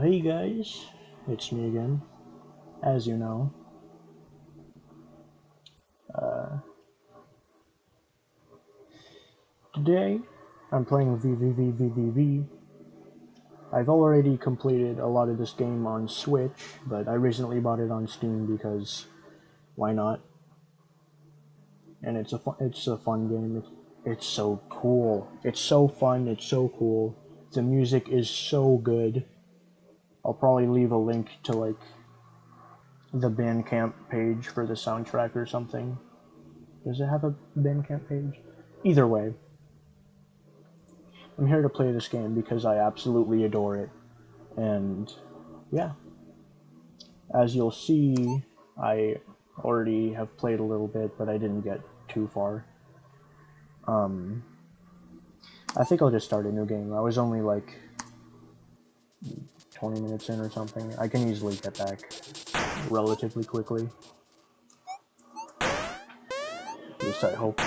Hey guys, it's me again, as you know. Today, I'm playing VVVVVV. I've already completed a lot of this game on Switch, but I recently bought it on Steam because why not? And it's a fun game. It's so cool. It's so fun. It's so cool. The music is so good. I'll probably leave a link to like the Bandcamp page for the soundtrack or something. Does it have a Bandcamp page? Either way, I'm here to play this game because I absolutely adore it. And yeah, as you'll see, I already have played a little bit, but I didn't get too far. I think I'll just start a new game. I was only like 20 minutes in or something. I can easily get back relatively quickly. At least I hope.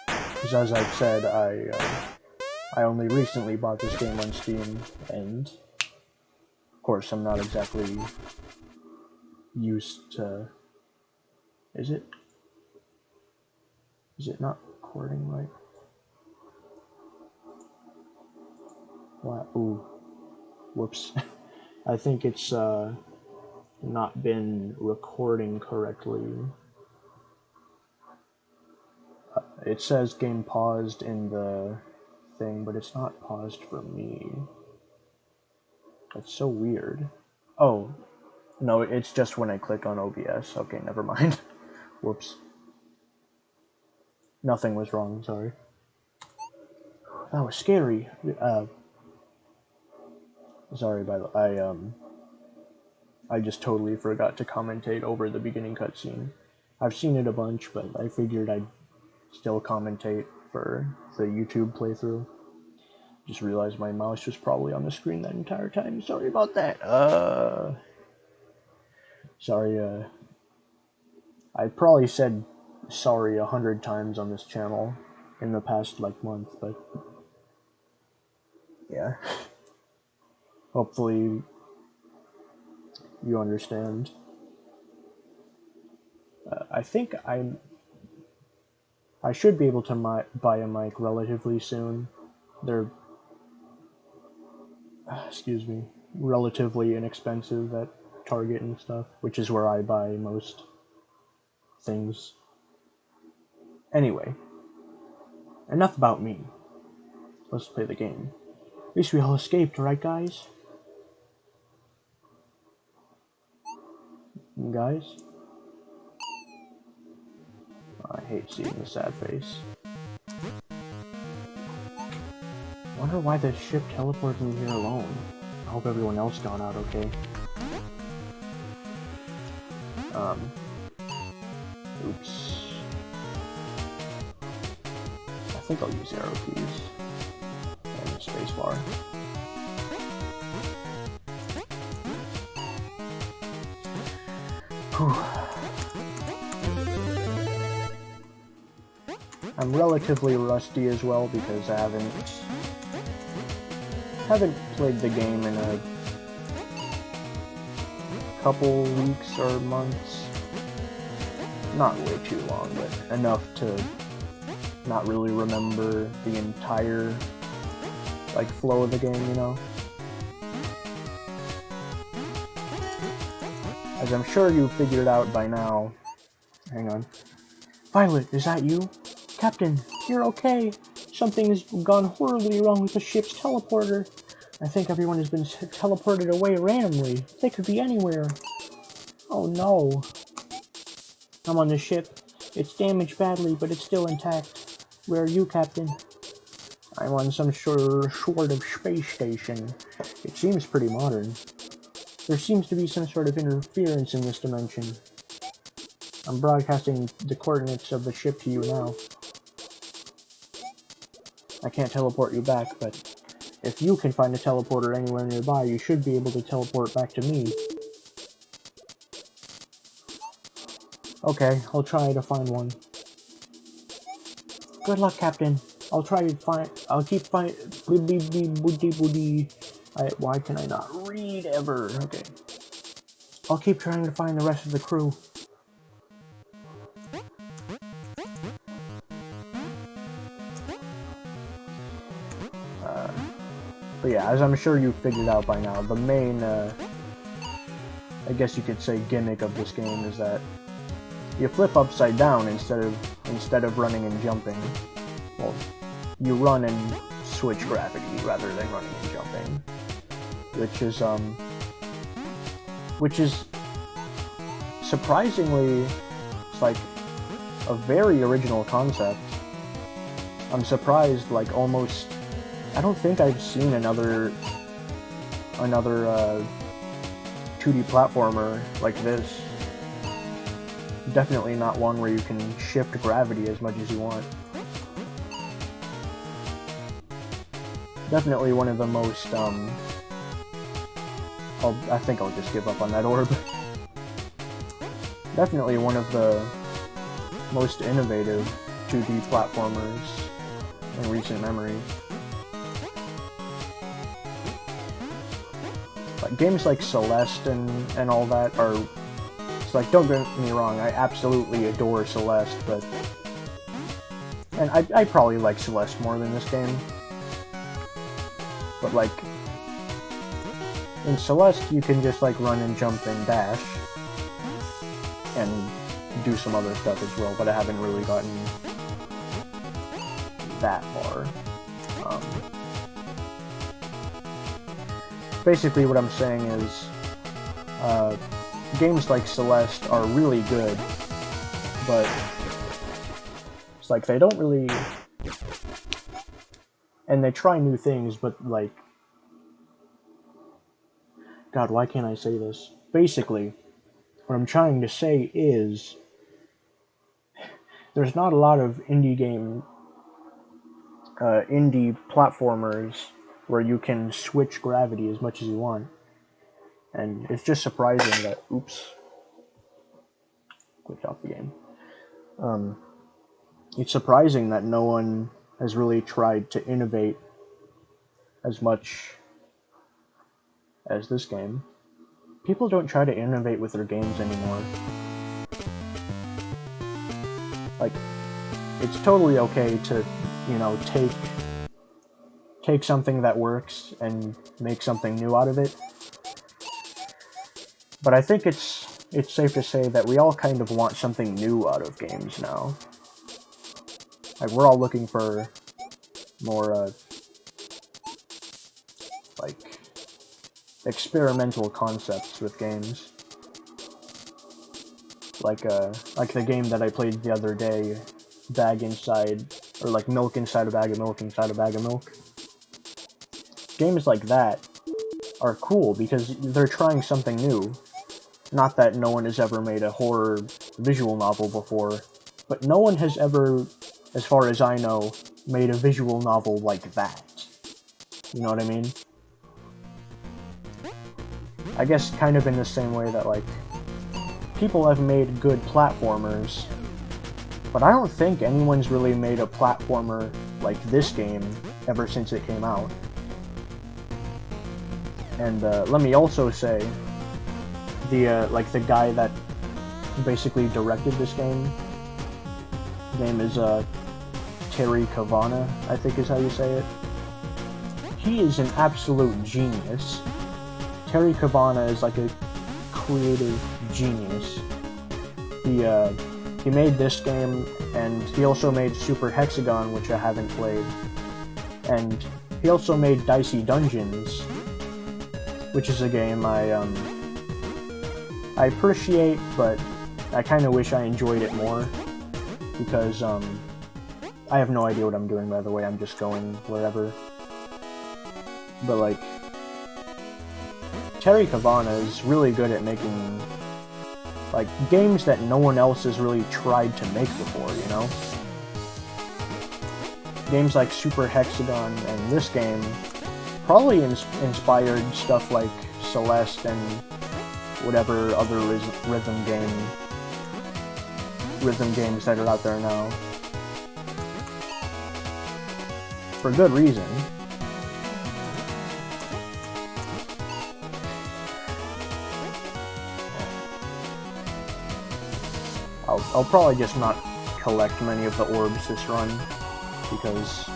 Because as I've said, I only recently bought this game on Steam, and of course I'm not exactly used to... Is it not recording right? What? Ooh. Whoops. I think it's not been recording correctly. It says game paused in the thing, but it's not paused for me. That's so weird. Oh, no, it's just when I click on OBS. Okay, never mind. Whoops. Nothing was wrong, sorry. That was scary. Sorry, by the way, I just totally forgot to commentate over the beginning cutscene. I've seen it a bunch, but I figured I'd still commentate for the YouTube playthrough. Just realized my mouse was probably on the screen that entire time. Sorry about that. Sorry, I probably said sorry 100 times on this channel in the past, like, month, but yeah. Hopefully you understand. I think I should be able to buy a mic relatively soon. They're, excuse me, relatively inexpensive at Target and stuff, which is where I buy most things. Anyway, enough about me. Let's play the game. At least we all escaped, right guys? Guys? I hate seeing the sad face. Wonder why the ship teleported me here alone. I hope everyone else got out okay. Oops. I think I'll use arrow keys. And the spacebar. Whew. I'm relatively rusty as well because I haven't played the game in a couple weeks or months. Not way too long, but enough to not really remember the entire like flow of the game, you know? As I'm sure you figured out by now. Hang on. Violet, is that you? Captain, you're okay. Something's gone horribly wrong with the ship's teleporter. I think everyone has been teleported away randomly. They could be anywhere. Oh no. I'm on the ship. It's damaged badly, but it's still intact. Where are you, Captain? I'm on some sort of space station. It seems pretty modern. There seems to be some sort of interference in this dimension. I'm broadcasting the coordinates of the ship to you now. I can't teleport you back, but if you can find a teleporter anywhere nearby, you should be able to teleport back to me. Okay, I'll try to find one. Good luck, Captain. I'll try to find. I'll keep find. Why can I not read ever? Okay. I'll keep trying to find the rest of the crew. But yeah, as I'm sure you figured out by now, the main, I guess you could say, gimmick of this game is that you flip upside down instead of running and jumping. Well, you run and switch gravity rather than running and jumping, which is surprisingly, it's like a very original concept. I'm surprised, like almost. I don't think I've seen another 2D platformer like this. Definitely not one where you can shift gravity as much as you want. Definitely one of the most, I think I'll just give up on that orb. Definitely one of the most innovative 2D platformers in recent memory. Like, games like Celeste and all that are... It's like, don't get me wrong, I absolutely adore Celeste, but... And I probably like Celeste more than this game. But, like... In Celeste, you can just, like, run and jump and dash. And do some other stuff as well, but I haven't really gotten that far. Basically what I'm saying is, games like Celeste are really good, but it's like they don't really, and they try new things, but like, God, why can't I say this? Basically, what I'm trying to say is, there's not a lot of indie platformers where you can switch gravity as much as you want. And it's just surprising that... Oops. Glitched off the game. It's surprising that no one has really tried to innovate as much as this game. People don't try to innovate with their games anymore. Like, it's totally okay to, you know, take something that works and make something new out of it. But I think it's safe to say that we all kind of want something new out of games now. Like, we're all looking for more, like, experimental concepts with games. Like the game that I played the other day, Bag Inside, or like Milk Inside a Bag of Milk Inside a Bag of Milk. Games like that are cool because they're trying something new. Not that no one has ever made a horror visual novel before, but no one has ever, as far as I know, made a visual novel like that. You know what I mean? I guess kind of in the same way that, like, people have made good platformers, but I don't think anyone's really made a platformer like this game ever since it came out. And let me also say, the guy that basically directed this game, his name is Terry Cavanagh, I think is how you say it. He is an absolute genius. Terry Cavanagh is like a creative genius. He made this game, and he also made Super Hexagon, which I haven't played. And he also made Dicey Dungeons, which is a game I appreciate, but I kind of wish I enjoyed it more, because I have no idea what I'm doing, by the way. I'm just going wherever. But like, Terry Cavanagh is really good at making like games that no one else has really tried to make before, you know? Games like Super Hexagon and this game probably inspired stuff like Celeste and whatever other rhythm games that are out there now. for good reason. I'll probably just not collect many of the orbs this run, because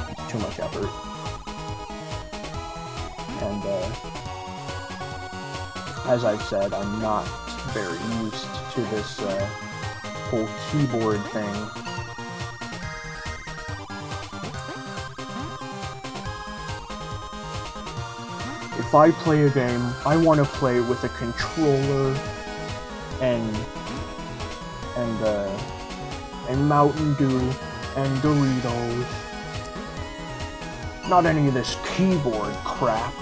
it's too much effort. And, as I've said, I'm not very used to this, whole keyboard thing. If I play a game, I want to play with a controller and Mountain Dew and Doritos. Not any of this keyboard crap.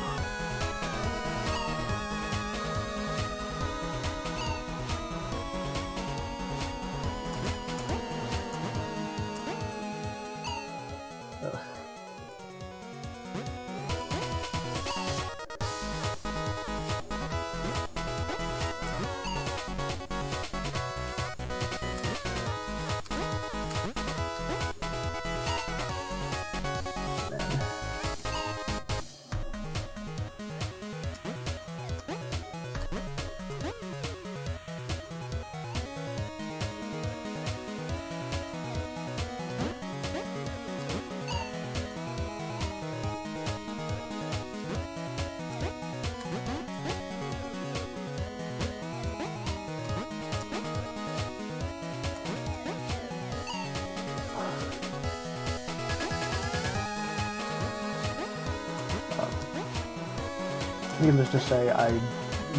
Needless to say, I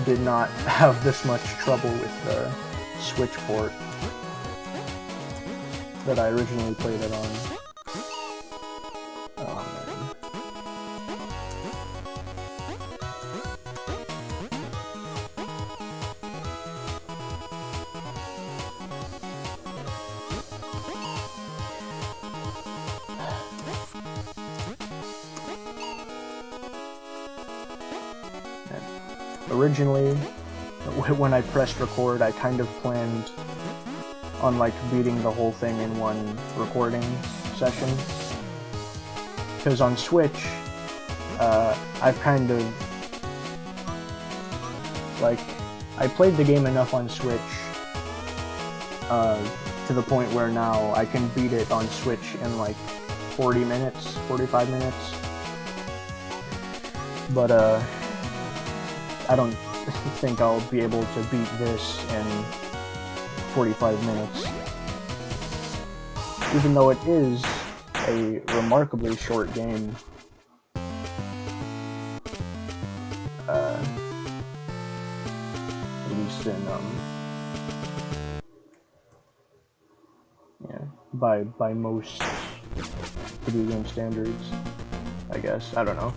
did not have this much trouble with the Switch port that I originally played it on. Originally, when I pressed record, I kind of planned on like beating the whole thing in one recording session. Because on Switch, I've kind of like I played the game enough on Switch to the point where now I can beat it on Switch in like 40 minutes, 45 minutes. But I don't think I'll be able to beat this in 45 minutes. Even though it is a remarkably short game. At least in, yeah, by most video game standards, I guess. I don't know.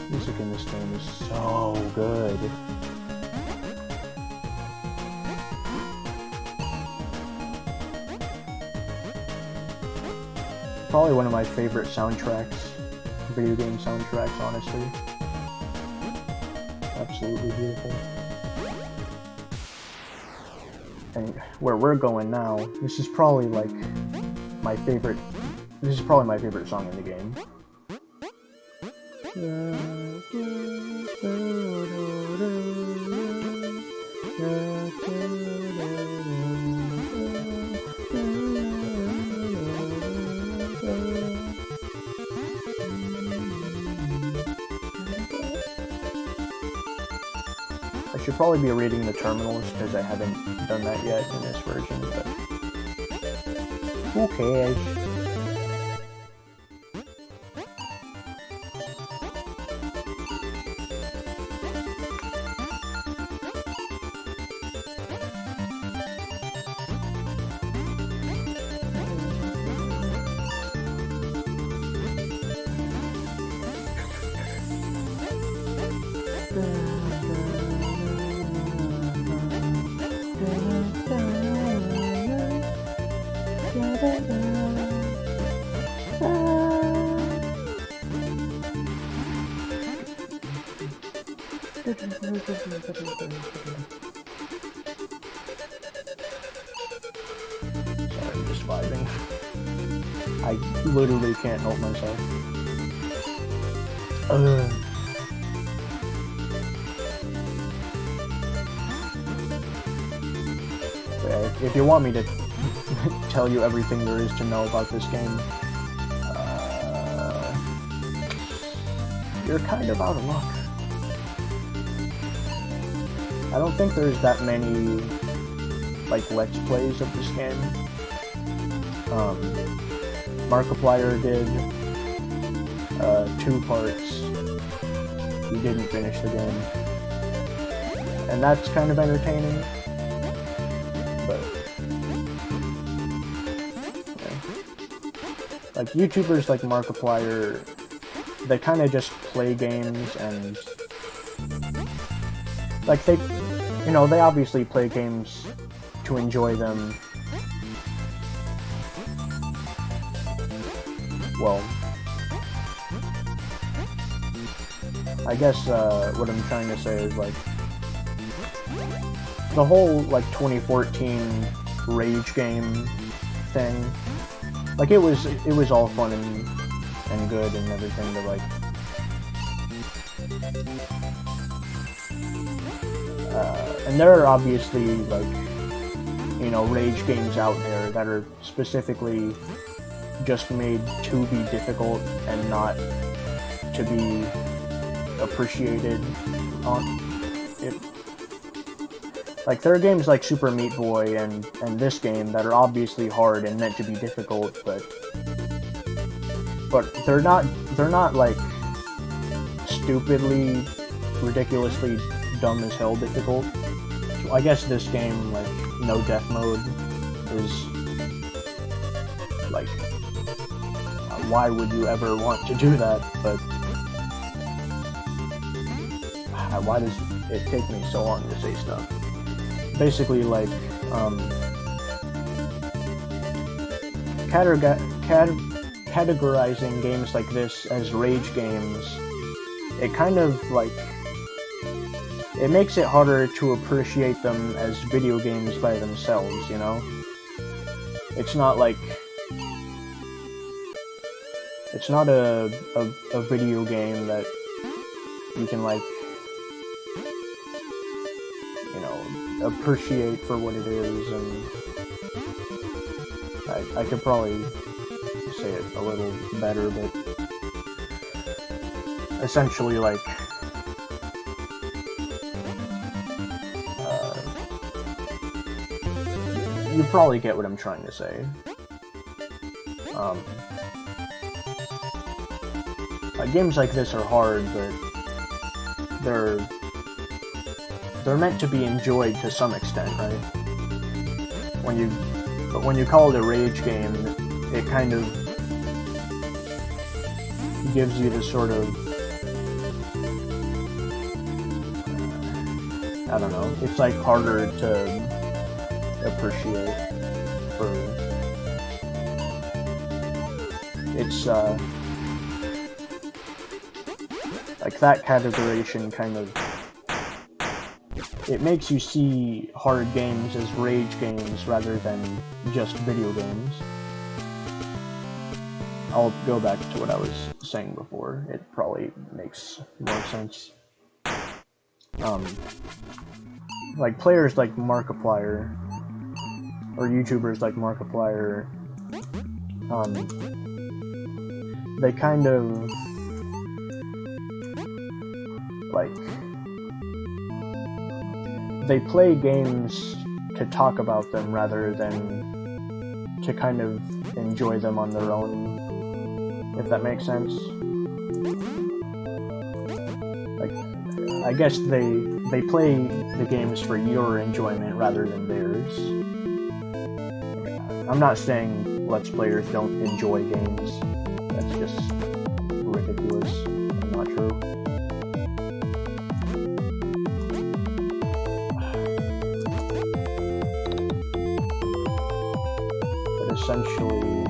Music in this game is so good. Probably one of my favorite soundtracks, video game soundtracks, honestly. Absolutely beautiful. And where we're going now, this is probably like my favorite This is probably my favorite song in the game. I should probably be reading the terminals because I haven't done that yet in this version, but who cares? Sorry, I'm just vibing. I literally can't help myself. If you want me to tell you everything there is to know about this game, you're kind of out of luck. I don't think there's that many, like, Let's Plays of this game. Markiplier did 2 parts. He didn't finish the game. And that's kind of entertaining. But, yeah. Like, YouTubers like Markiplier, they kind of just play games and, like, they, you know, they obviously play games to enjoy them. Well, I guess what I'm trying to say is, like, the whole, like, 2014 Rage game thing, like, it was all fun and good and everything, but, like, and there are obviously, like, you know, Rage games out there that are specifically just made to be difficult and not to be appreciated on it. Like, there are games like Super Meat Boy and this game that are obviously hard and meant to be difficult, but they're not like stupidly, ridiculously dumb as hell difficult. So I guess this game, like, no death mode is like, why would you ever want to do that? But why does it take me so long to say stuff? Basically, like, categorizing games like this as rage games, it kind of, like, it makes it harder to appreciate them as video games by themselves, you know? It's not like, it's not a video game that you can, like, you know, appreciate for what it is, and I could probably say it a little better, but essentially, like, you probably get what I'm trying to say. Games like this are hard, but they're meant to be enjoyed to some extent, right? But when you call it a rage game, it kind of gives you the sort of, I don't know, it's like harder to appreciate for, it's like, that categorization kind of, it makes you see hard games as rage games rather than just video games. I'll go back to what I was saying before. It probably makes more sense. Like players like Markiplier, or YouTubers like Markiplier, they kind of like, they play games to talk about them rather than to kind of enjoy them on their own, if that makes sense. Like, I guess they play the games for your enjoyment rather than theirs. I'm not saying Let's Players don't enjoy games. That's just ridiculous and not true. But essentially,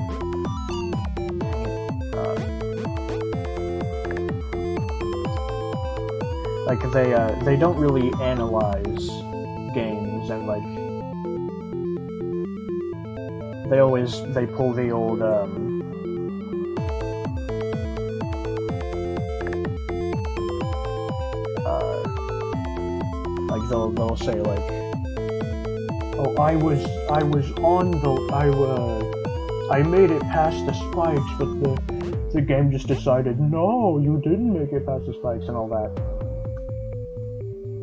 like they don't really analyze games, and like they pull the old like they'll say like, oh, I made it past the spikes, but the game just decided, no, you didn't make it past the spikes, and all that.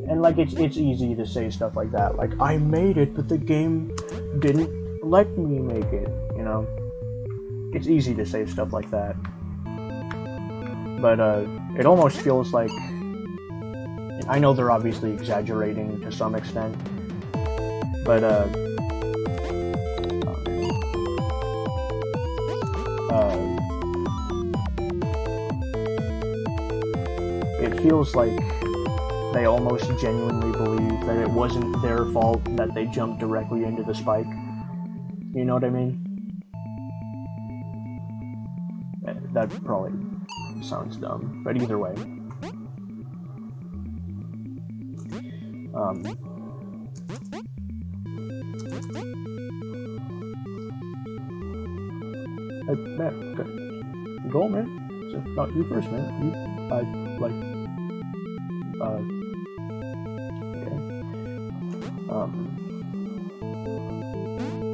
And like it's easy to say stuff like that, like, I made it, but the game didn't let me make it, you know? It's easy to say stuff like that. But it almost feels like, I know they're obviously exaggerating to some extent, but it feels like they almost genuinely believe that it wasn't their fault that they jumped directly into the spike. You know what I mean? That probably sounds dumb, but either way. Hey, man, go on, man. It's not you first, man.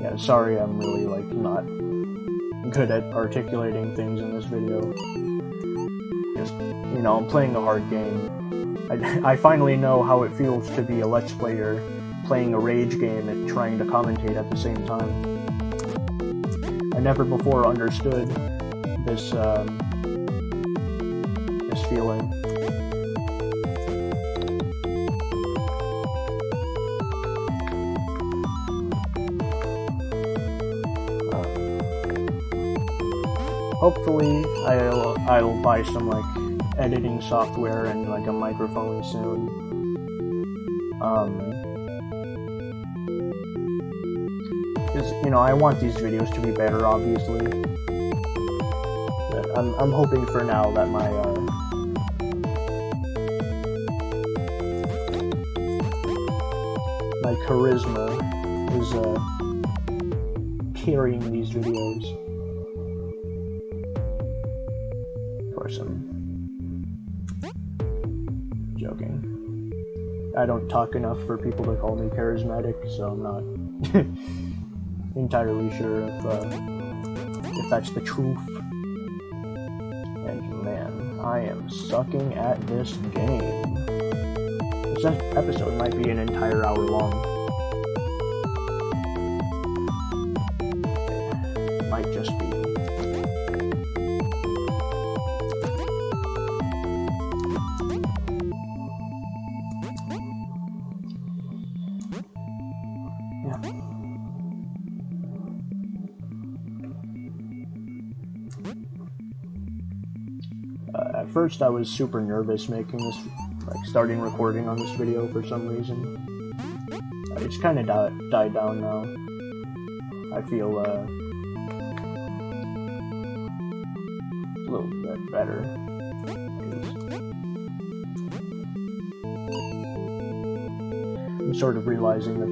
Yeah, sorry, I'm really, like, not good at articulating things in this video. Just, you know, I'm playing a hard game. I finally know how it feels to be a Let's Player playing a rage game and trying to commentate at the same time. I never before understood this, this feeling. Hopefully, I'll buy some, like, editing software and, like, a microphone soon. Because, you know, I want these videos to be better, obviously. But I'm hoping for now that my, my charisma is, carrying these videos. I'm joking. I don't talk enough for people to call me charismatic, so I'm not entirely sure if that's the truth. And man, I am sucking at this game. This episode might be an entire hour long. It might just be. At first I was super nervous making this, like, starting recording on this video for some reason. It's kind of died down now. I feel a little bit better. I'm sort of realizing that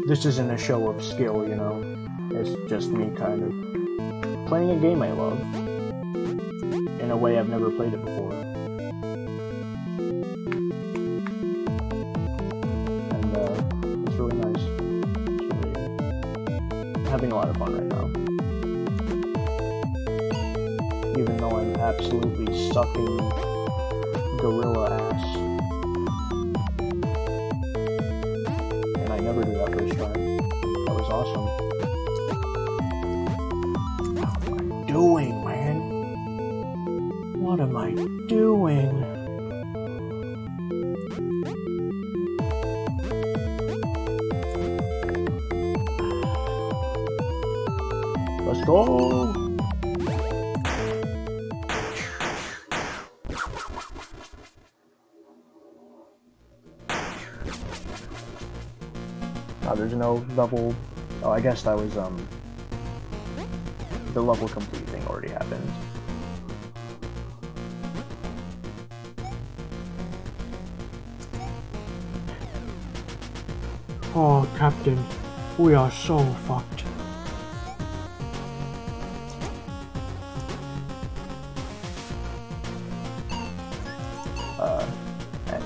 this isn't a show of skill, you know? It's just me kind of playing a game I love. in a way I've never played it before. And it's really nice. It's really having a lot of fun right now. Even though I'm absolutely sucking gorilla ass. And I never did that first try. That was awesome. What am I doing, man? What am I doing? Let's go! There's no level. Oh, I guess that was the level complete thing already happened. Oh, Captain, we are so fucked.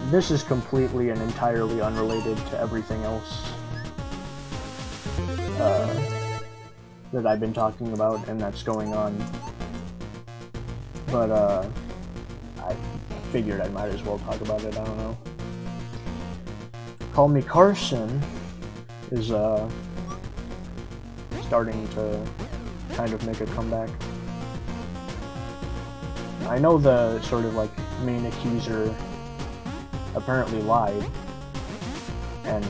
This is completely and entirely unrelated to everything else that I've been talking about and that's going on. But I figured I might as well talk about it, I don't know. Call Me Carson is starting to kind of make a comeback. I know the sort of like main accuser apparently lied, and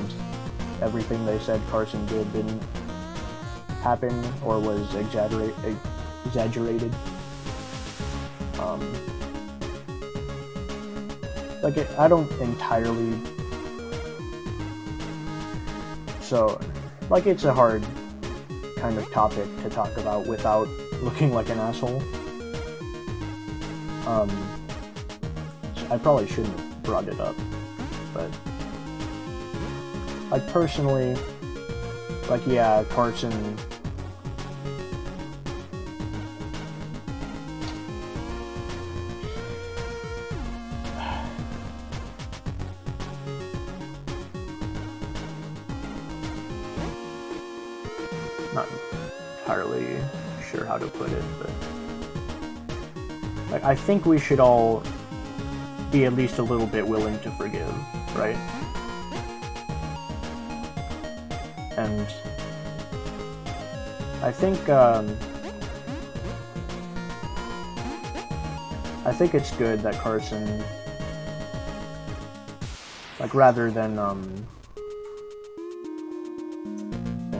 everything they said Carson did didn't happen or was exaggerated. Like I don't entirely. So, like it's a hard kind of topic to talk about without looking like an asshole. I probably shouldn't have brought it up, but like personally, like yeah, Carson. Not entirely sure how to put it, but like I think we should all be at least a little bit willing to forgive, right? And I think it's good that Carson, like rather than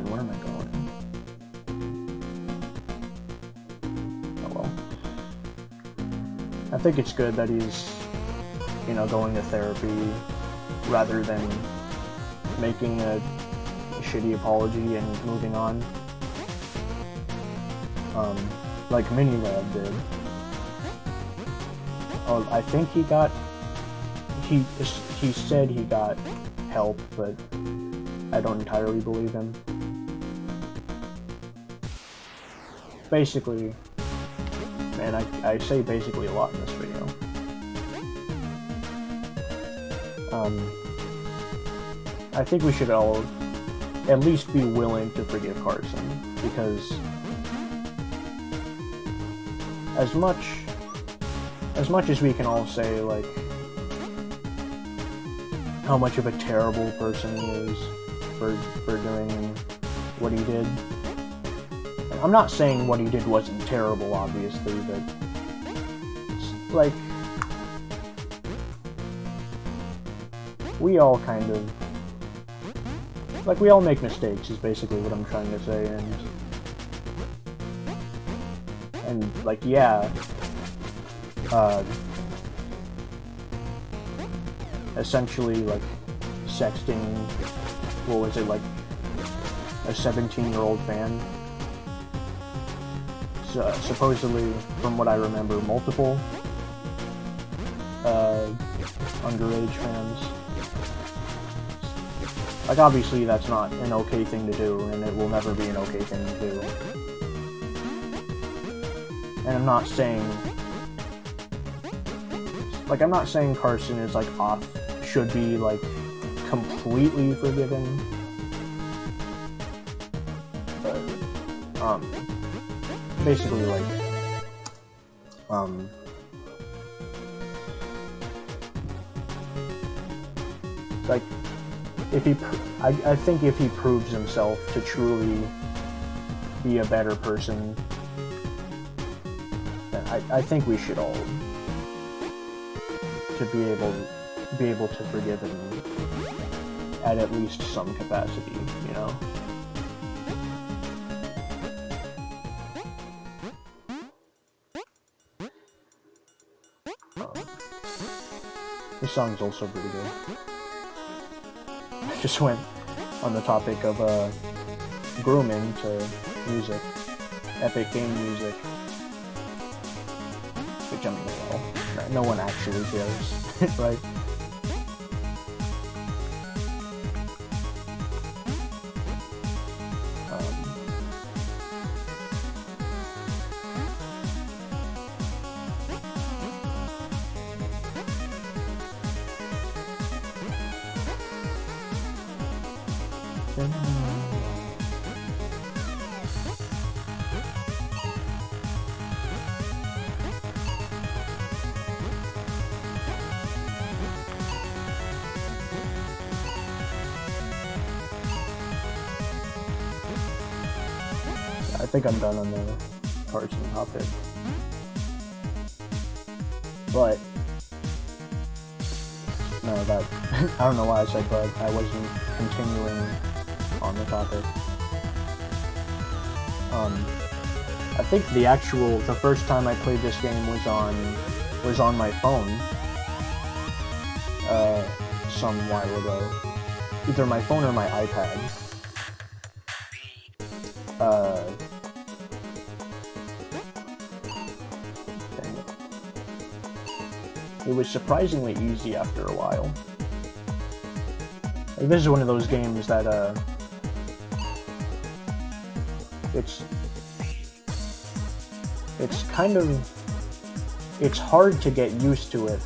where am I going? Oh well. I think it's good that he's, you know, going to therapy rather than making a shitty apology and moving on. Like Minilab did. Oh, I think he said he got help, but I don't entirely believe him. Basically, man, I say basically a lot in this video. I think we should all at least be willing to forgive Carson, because as much as we can all say, like, how much of a terrible person he is for doing what he did. And I'm not saying what he did wasn't terrible, obviously, but like, we all kind of, like, we all make mistakes is basically what I'm trying to say, and like, yeah, essentially, like, sexting, what was it, like, a 17-year-old fan? So, supposedly, from what I remember, multiple underage fans. Like, obviously that's not an okay thing to do, and it will never be an okay thing to do. And I'm not saying Like, I'm not saying Carson is, like, should be, like, completely forgiven. But, basically, like, like, if he, I think if he proves himself to truly be a better person, then I think we should all to be able to forgive him at least some capacity, you know? This song's also pretty good. I just went on the topic of grooming to music, epic game music, which I mean, well, no one actually cares, right? I think I'm done on the Carson topic. But no, that I don't know why I said but. I wasn't continuing on the topic. I think the first time I played this game was on my phone. Some while ago. Either my phone or my iPad. It was surprisingly easy after a while. Like, this is one of those games that, it's kind of, it's hard to get used to it,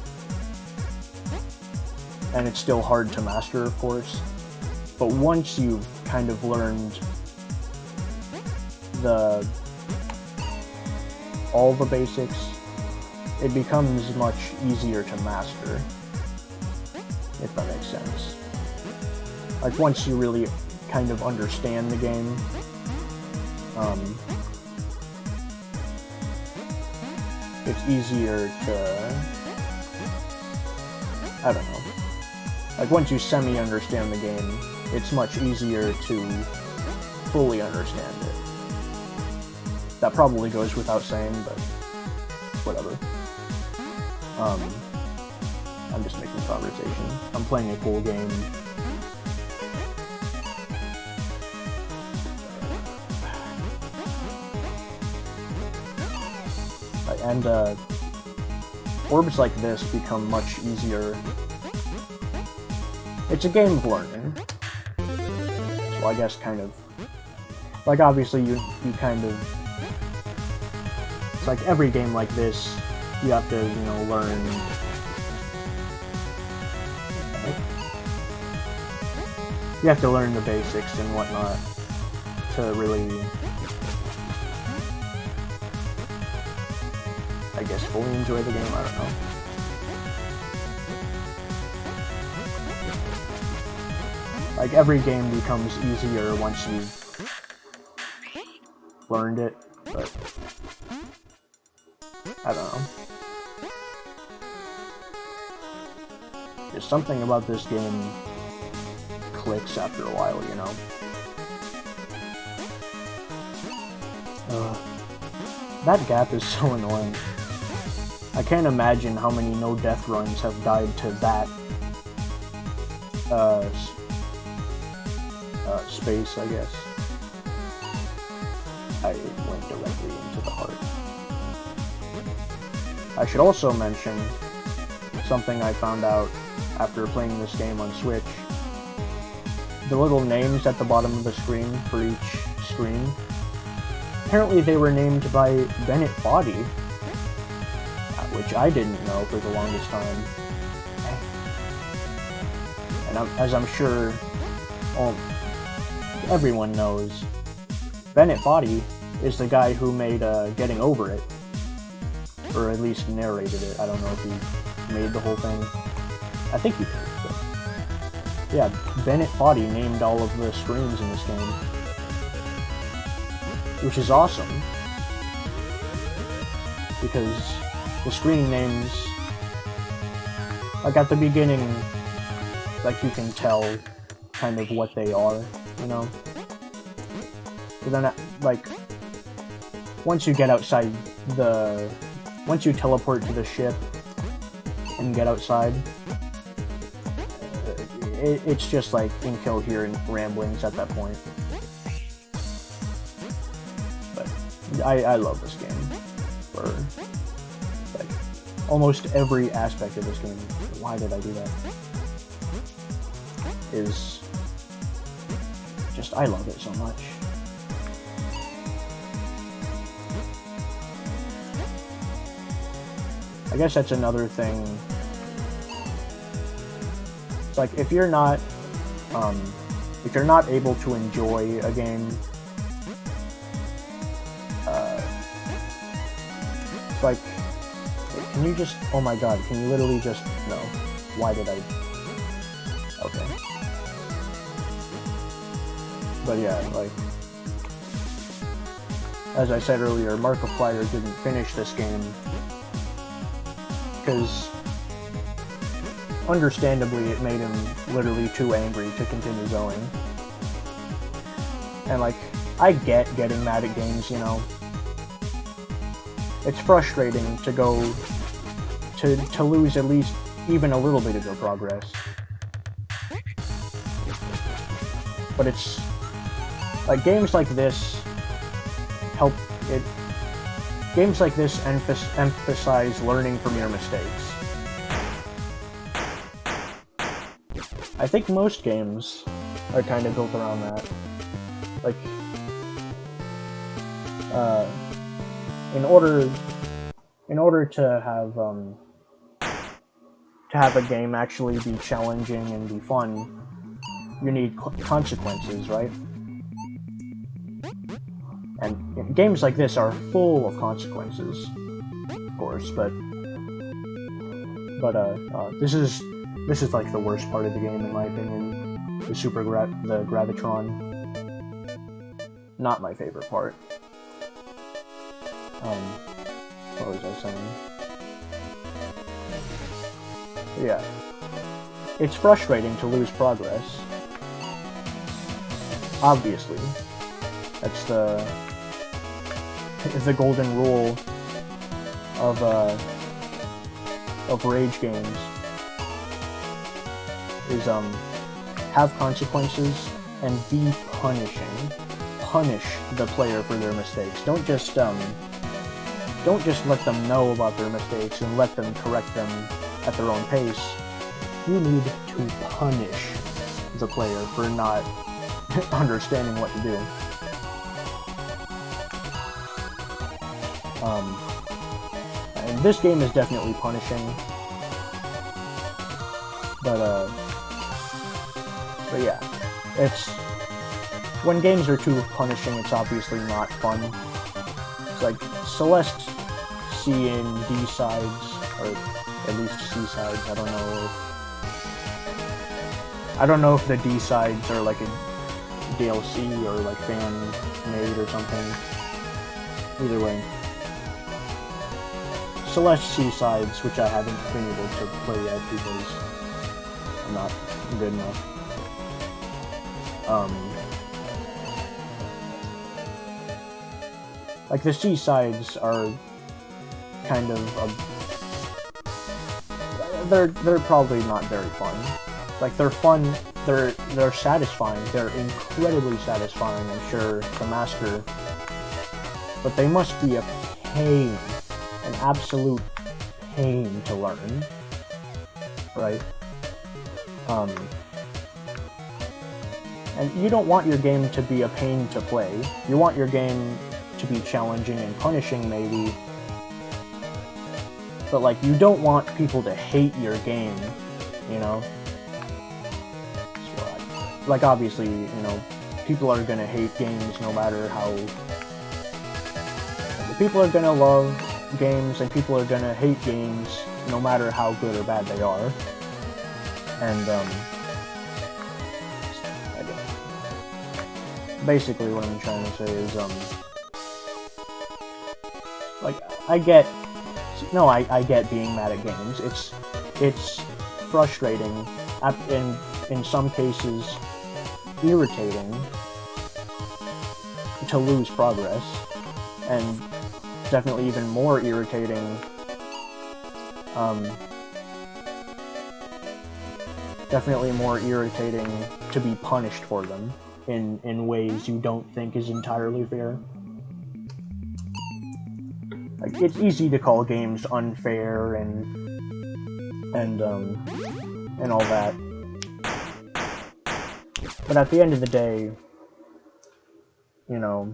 and it's still hard to master, of course, but once you've kind of learned all the basics, it becomes much easier to master, if that makes sense. Like, once you really kind of understand the game, it's easier to, I don't know, like, once you semi-understand the game, it's much easier to fully understand it. That probably goes without saying, but whatever. I'm just making conversation. I'm playing a cool game. And orbs like this become much easier. It's a game of learning. So I guess kind of, like, obviously you kind of, it's like every game like this, you have to, you know, learn. You have to learn the basics and whatnot to really, I guess, fully enjoy the game. I don't know. Like, every game becomes easier once you've learned it, but I don't know. There's something about this game clicks after a while, you know? That gap is so annoying. I can't imagine how many no-death runs have died to that space, I guess. I went directly into the heart. I should also mention something I found out after playing this game on Switch. The little names at the bottom of the screen for each screen, apparently they were named by Bennett Body. which I didn't know for the longest time. And as I'm sure everyone knows, Bennett Foddy is the guy who made Getting Over It, or at least narrated it. I don't know if he made the whole thing. I think he did. But yeah, Bennett Foddy named all of the screens in this game, which is awesome, because the screen names, like at the beginning, like you can tell kind of what they are, you know? But then, like, once you get outside once you teleport to the ship and get outside, it's just like incoherent ramblings at that point. But I love this game for like almost every aspect of this game. Why did I do that? Is just, I love it so much. I guess that's another thing. It's like, if you're not able to enjoy a game, it's like, can you just, oh my god, can you literally just, no, why did I, okay. But yeah, like, as I said earlier, Markiplier didn't finish this game because, understandably, it made him literally too angry to continue going. And like, I get getting mad at games, you know. It's frustrating to go to lose at least even a little bit of your progress. But it's like, games like this help it. Games like this emphasize learning from your mistakes. I think most games are kind of built around that. Like, in order to have a game actually be challenging and be fun, you need consequences, right? And games like this are full of consequences, of course, but this is like the worst part of the game in my opinion. The Gravitron, not my favorite part. What was I saying? Yeah, it's frustrating to lose progress. Obviously, that's the golden rule of rage games. Is have consequences and be punishing. Punish the player for their mistakes. Don't just let them know about their mistakes and let them correct them at their own pace. You need to punish the player for not understanding what to do. And this game is definitely punishing, but yeah, it's, when games are too punishing, it's obviously not fun. It's like Celeste C and D sides, or at least C sides. I don't know if the D sides are like a DLC or like fan made or something. Either way, Celeste C sides, which I haven't been able to play yet because I'm not good enough. Like, the C-sides are kind of they're probably not very fun. Like, they're fun, they're satisfying, they're incredibly satisfying, I'm sure, to master, but they must be a pain, an absolute pain to learn, right? And you don't want your game to be a pain to play. You want your game to be challenging and punishing, maybe, But, like, you don't want people to hate your game, you know? So, like, obviously, you know, people are gonna hate games no matter how... People are gonna love games, and people are gonna hate games no matter how good or bad they are. And, basically what I'm trying to say is, like, I get being mad at games. It's frustrating, in some cases irritating to lose progress, and definitely even more irritating, to be punished for them in ways you don't think is entirely fair. Like, it's easy to call games unfair and all that, but at the end of the day, you know,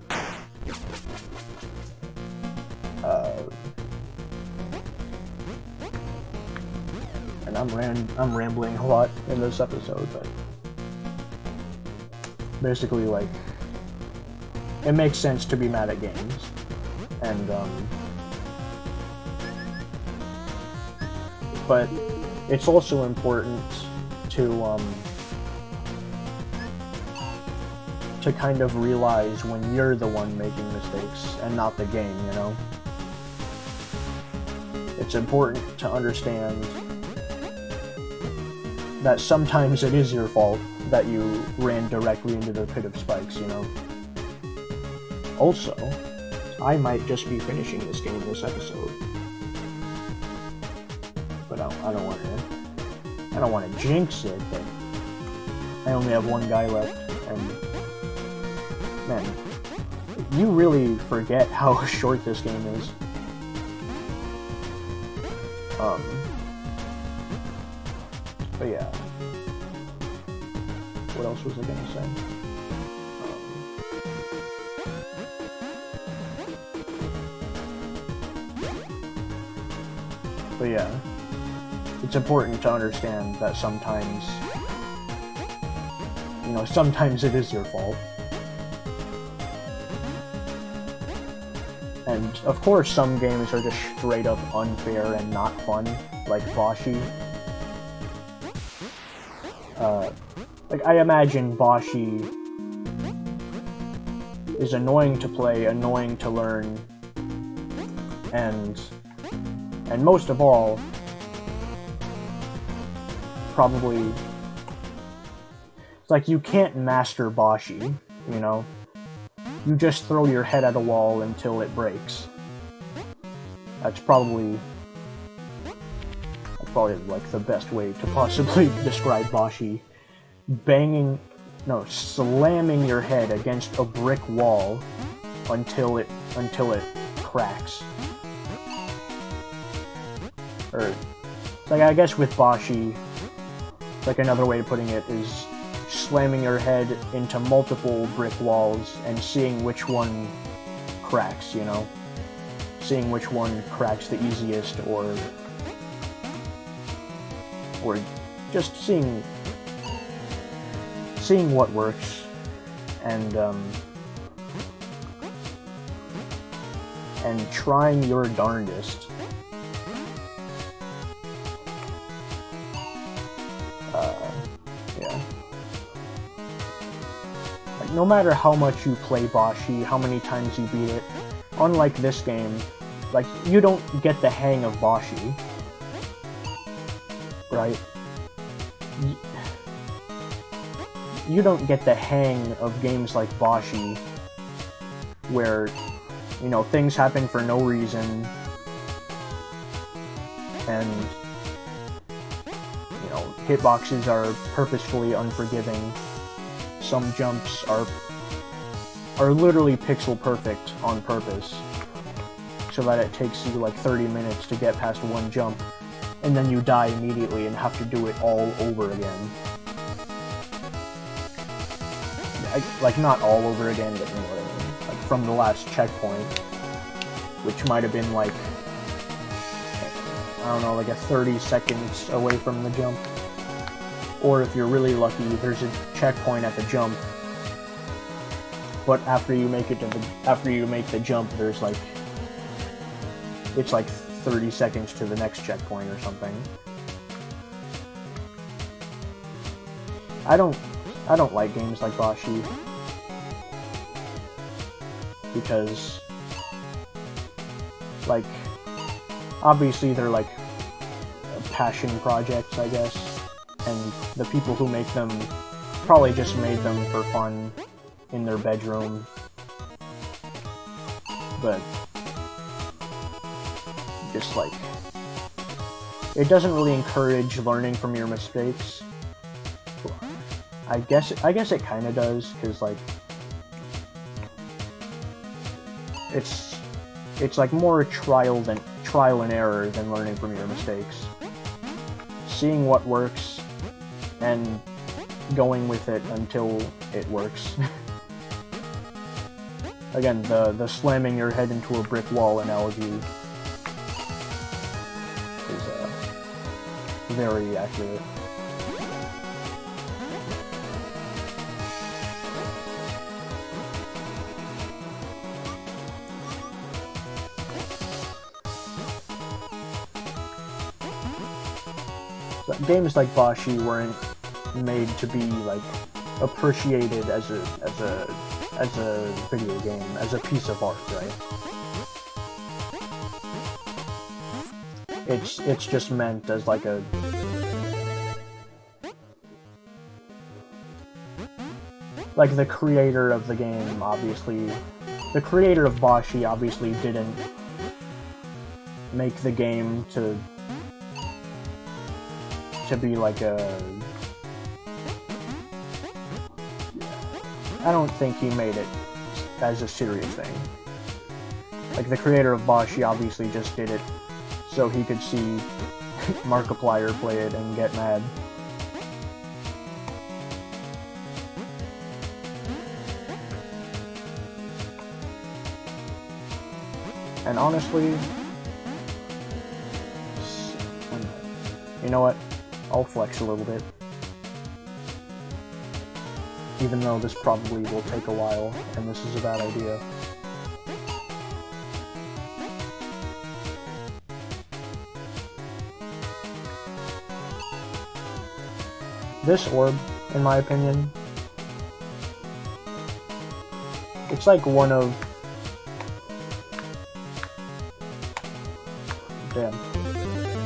and I'm rambling a lot in this episode, but basically, like, it makes sense to be mad at games, and but it's also important to kind of realize when you're the one making mistakes and not the game, you know? It's important to understand that sometimes it is your fault that you ran directly into the pit of spikes, you know? Also, I might just be finishing this game this episode. But I don't want to jinx it, but I only have one guy left, and man, you really forget how short this game is. But yeah, what else was I gonna say? But yeah, it's important to understand that sometimes, you know, sometimes it is your fault. And of course some games are just straight up unfair and not fun, like Boshi. Like, I imagine Boshi is annoying to play, annoying to learn, and most of all, probably, it's like you can't master Boshi, you know? You just throw your head at a wall until it breaks. That's probably like the best way to possibly describe Boshi. Slamming your head against a brick wall until it cracks. Or, like, I guess with Boshi, like, another way of putting it is slamming your head into multiple brick walls and seeing which one cracks, you know? Seeing which one cracks the easiest, or just seeing what works, and trying your darndest yeah. Like, no matter how much you play Boshi, how many times you beat it, unlike this game, like, you don't get the hang of Boshi, right? You don't get the hang of games like Boshi, where, you know, things happen for no reason, and, you know, hitboxes are purposefully unforgiving. Some jumps are literally pixel perfect on purpose, so that it takes you like 30 minutes to get past one jump, and then you die immediately and have to do it all over again. Like, not all over again, but you know what I mean. Like, from the last checkpoint, which might have been like I don't know, like a 30 seconds away from the jump. Or if you're really lucky, there's a checkpoint at the jump. But after you make the jump, there's like, it's like 30 seconds to the next checkpoint or something. I don't like games like Bashi, because, like, obviously they're like passion projects, I guess, and the people who make them probably just made them for fun in their bedroom, but just like, it doesn't really encourage learning from your mistakes. I guess it kind of does, because like it's like more trial and error than learning from your mistakes. Seeing what works and going with it until it works. Again, the slamming your head into a brick wall analogy is very accurate. Games like Bashi weren't made to be like appreciated as a video game, as a piece of art, right? It's just meant as like a like the creator of the game, obviously, the creator of Bashi obviously didn't make the game to be like a... I don't think he made it as a serious thing. Like, the creator of Bashi obviously just did it so he could see Markiplier play it and get mad. And honestly, you know what? I'll flex a little bit. Even though this probably will take a while, and this is a bad idea. This orb, in my opinion, it's like one of... Damn.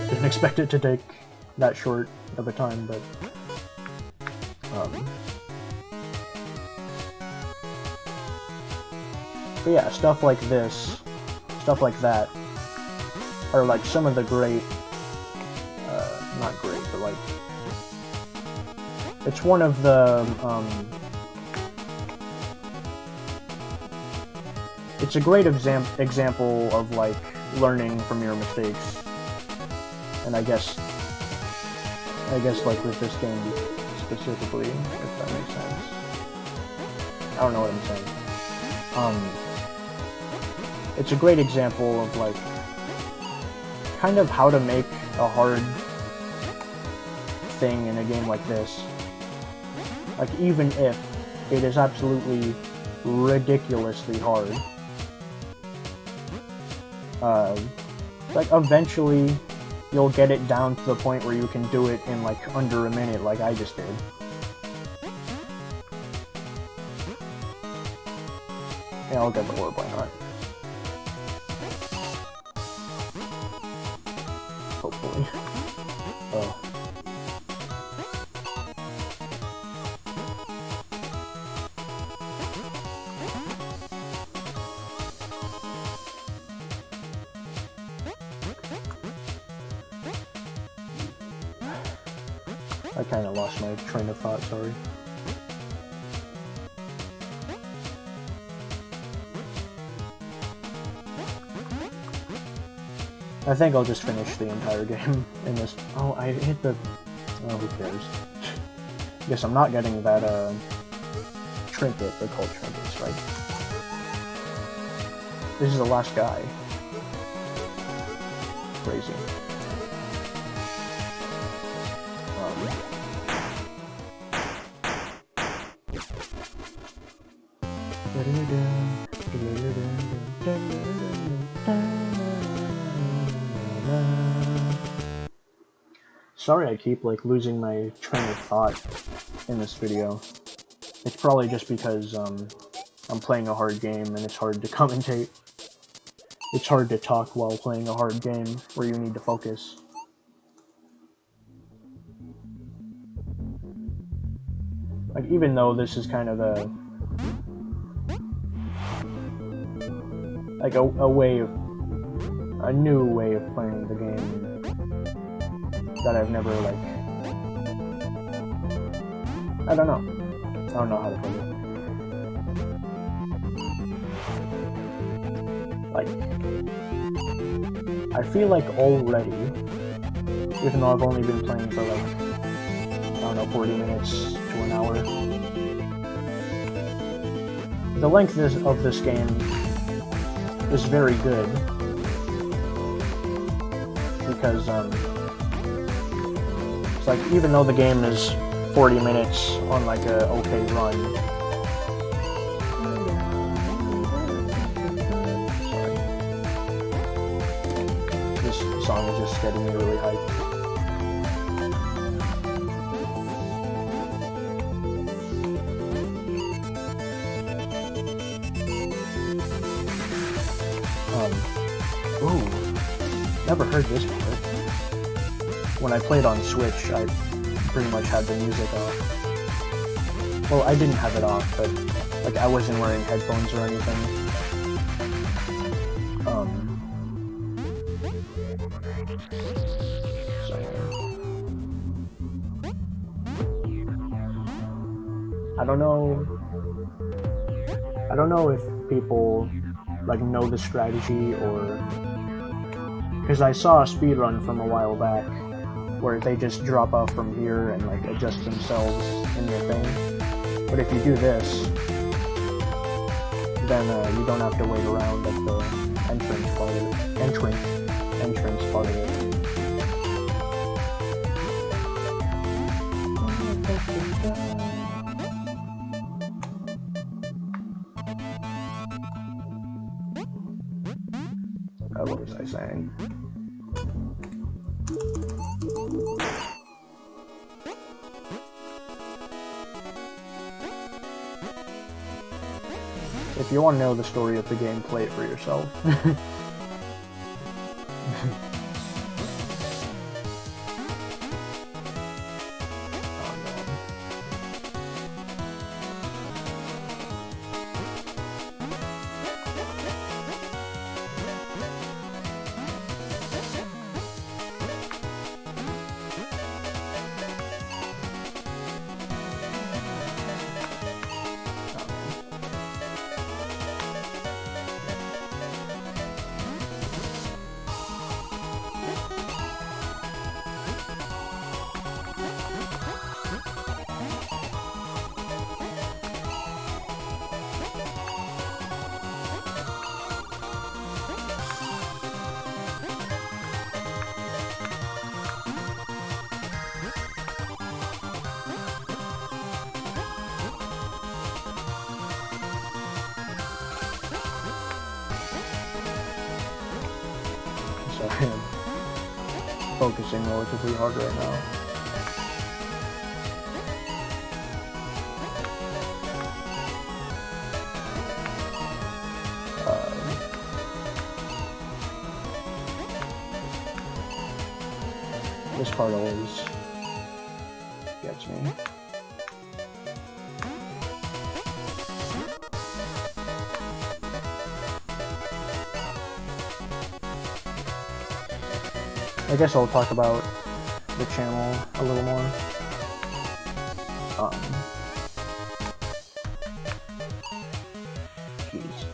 Didn't expect it to take that short of a time, but... But yeah, stuff like this, stuff like that, are like some of the great, not great, but like, it's one of the, it's a great example of like learning from your mistakes, and I guess like with this game specifically, if that makes sense. I don't know what I'm saying. It's a great example of like kind of how to make a hard thing in a game like this. Like, even if it is absolutely ridiculously hard, like eventually you'll get it down to the point where you can do it in like under a minute, like I just did. Yeah, I'll get the orb, why not? Hopefully. Oh. I kinda lost my train of thought, sorry. I think I'll just finish the entire game in this. Oh, I hit the... Oh, who cares? Guess I'm not getting that, trinket. They're called trinkets, right? This is the last guy. Crazy. Sorry I keep like losing my train of thought in this video. It's probably just because I'm playing a hard game and it's hard to commentate. It's hard to talk while playing a hard game where you need to focus. Like, even though this is kind of a new way of playing the game that I've never, like, I don't know how to put it. Like, I feel like already, even though I've only been playing for like, I don't know, 40 minutes to an hour, the length of this game is very good, because it's like, even though the game is 40 minutes on like a okay run, sorry, this song is just getting me really hyped. Ooh, never heard this part. When I played on Switch, I pretty much had the music off. Well, I didn't have it off, but like, I wasn't wearing headphones or anything. Sorry. I don't know if people like know the strategy, or because I saw a speedrun from a while back where they just drop off from here and like adjust themselves in the thing. But if you do this, then you don't have to wait around at the entrance part of it. Entrance part of it. What was I saying? If you want to know the story of the game, play it for yourself. I am focusing relatively hard right now. This part always gets me. I guess I'll talk about the channel a little more. Jeez.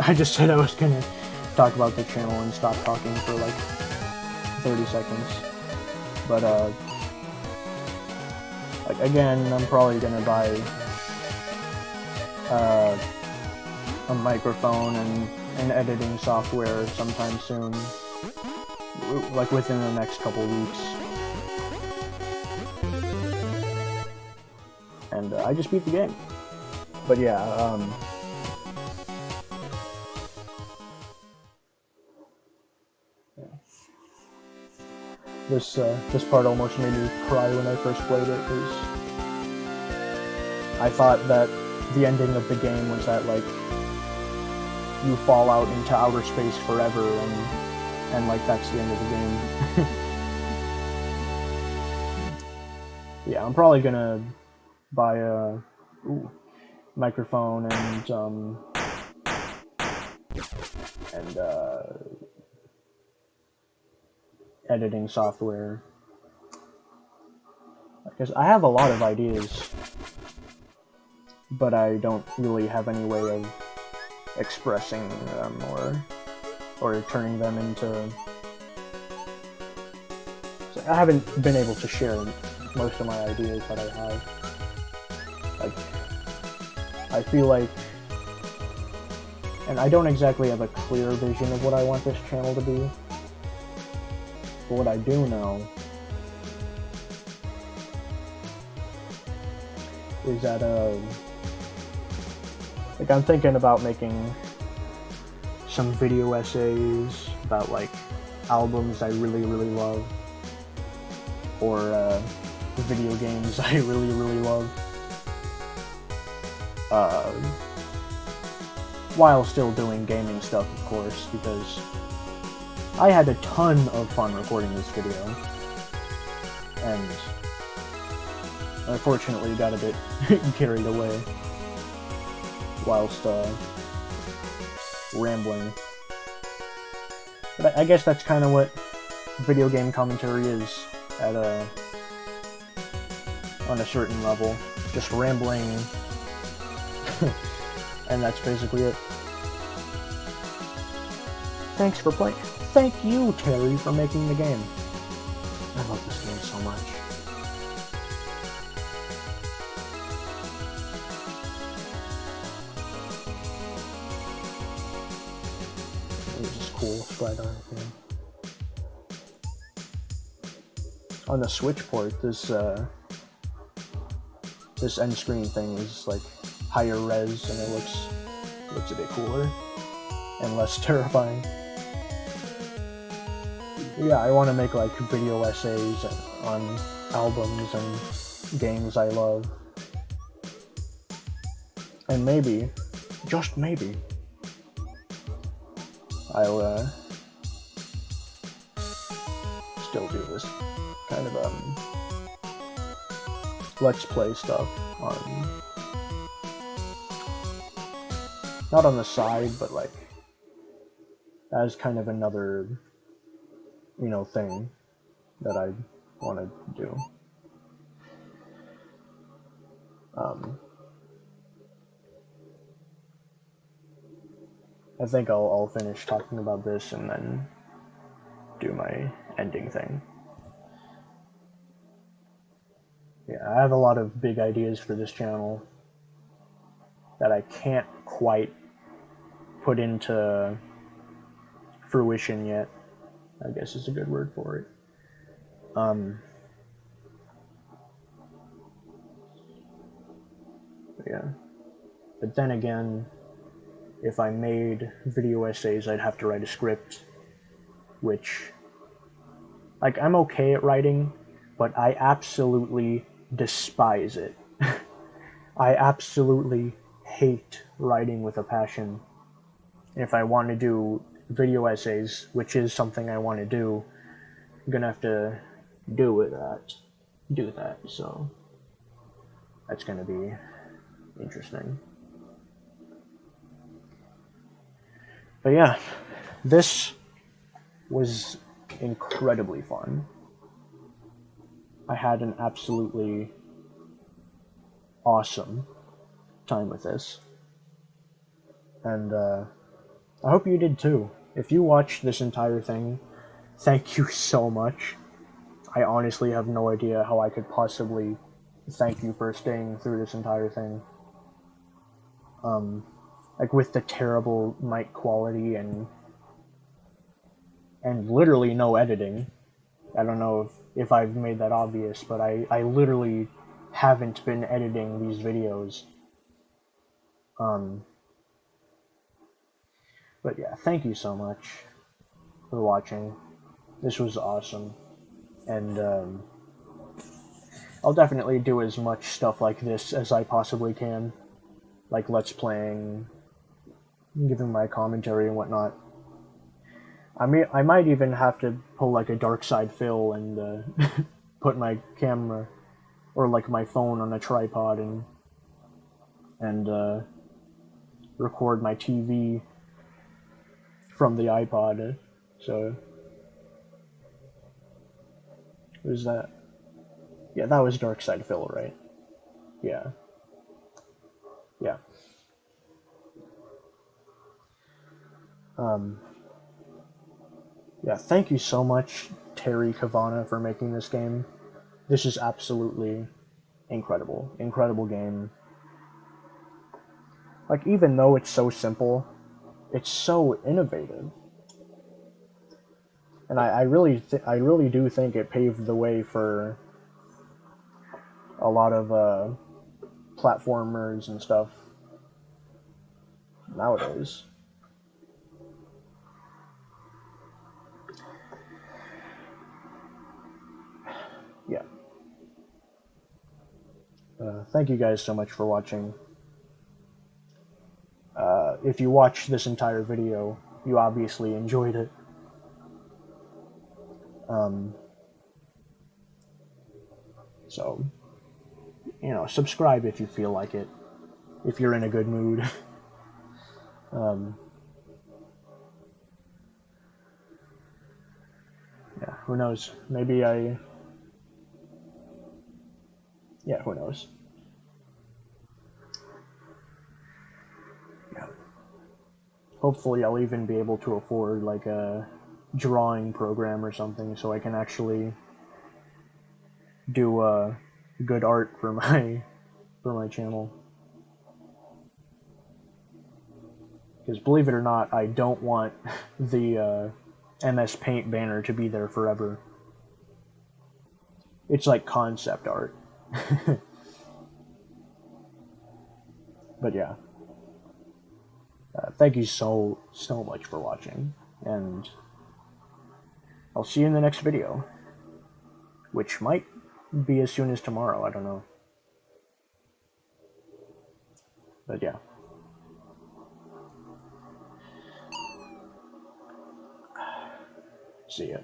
I just said I was gonna talk about the channel and stop talking for like 30 seconds, but Like, again, I'm probably gonna buy a microphone and editing software sometime soon, like within the next couple weeks. And I just beat the game. But yeah, this part almost made me cry when I first played it, because I thought that the ending of the game was that, like, you fall out into outer space forever, and like, that's the end of the game. Yeah, I'm probably gonna buy a microphone and editing software, because I have a lot of ideas, but I don't really have any way of expressing them or turning them into... So I haven't been able to share most of my ideas that I have. Like, I feel like, and I don't exactly have a clear vision of what I want this channel to be, but what I do know is that, like, I'm thinking about making some video essays about, like, albums I really, really love, or video games I really, really love, while still doing gaming stuff, of course, because I had a ton of fun recording this video, and unfortunately got a bit carried away whilst rambling. But I guess that's kind of what video game commentary is at on a certain level, just rambling, and that's basically it. Thanks for playing. Thank you, Terry, for making the game. I love this game so much. This is cool, slide on thing. On the Switch port, this end screen thing is like higher res, and it looks a bit cooler and less terrifying. Yeah, I want to make like video essays on albums and games I love, and maybe, just maybe, I'll still do this kind of let's play stuff on, not on the side, but like as kind of another, you know, thing that I want to do. I think I'll finish talking about this and then do my ending thing. Yeah, I have a lot of big ideas for this channel that I can't quite put into fruition yet, I guess is a good word for it. Yeah. But then again, if I made video essays, I'd have to write a script, which, like, I'm okay at writing, but I absolutely despise it. I absolutely hate writing with a passion. If I want to do video essays, which is something I want to do, I'm gonna have to do that, so that's gonna be interesting. But yeah, this was incredibly fun. I had an absolutely awesome time with this, and I hope you did too. If you watched this entire thing, thank you so much. I honestly have no idea how I could possibly thank you for staying through this entire thing. Like with the terrible mic quality and literally no editing. I don't know if I've made that obvious, but I literally haven't been editing these videos. But yeah, thank you so much for watching. This was awesome. And I'll definitely do as much stuff like this as I possibly can. Like Let's Playing, giving my commentary and whatnot. I might even have to pull like a dark side Phil and put my camera or like my phone on a tripod and record my TV from the iPod. So was that? Yeah, that was dark side Phil, right? Yeah. Yeah. Yeah, thank you so much, Terry Cavana, for making this game. This is absolutely incredible. Incredible game. Like, even though it's so simple, it's so innovative. And I really do think it paved the way for a lot of platformers and stuff nowadays. Yeah. Thank you guys so much for watching. If you watched this entire video, you obviously enjoyed it. So, you know, subscribe if you feel like it, if you're in a good mood. Yeah, who knows? Maybe yeah, who knows? Yeah. Hopefully I'll even be able to afford like a drawing program or something so I can actually do good art for my channel. Because believe it or not, I don't want the MS Paint banner to be there forever. It's like concept art. But yeah. Thank you so much for watching, and I'll see you in the next video, which might be as soon as tomorrow, I don't know. But yeah. See ya.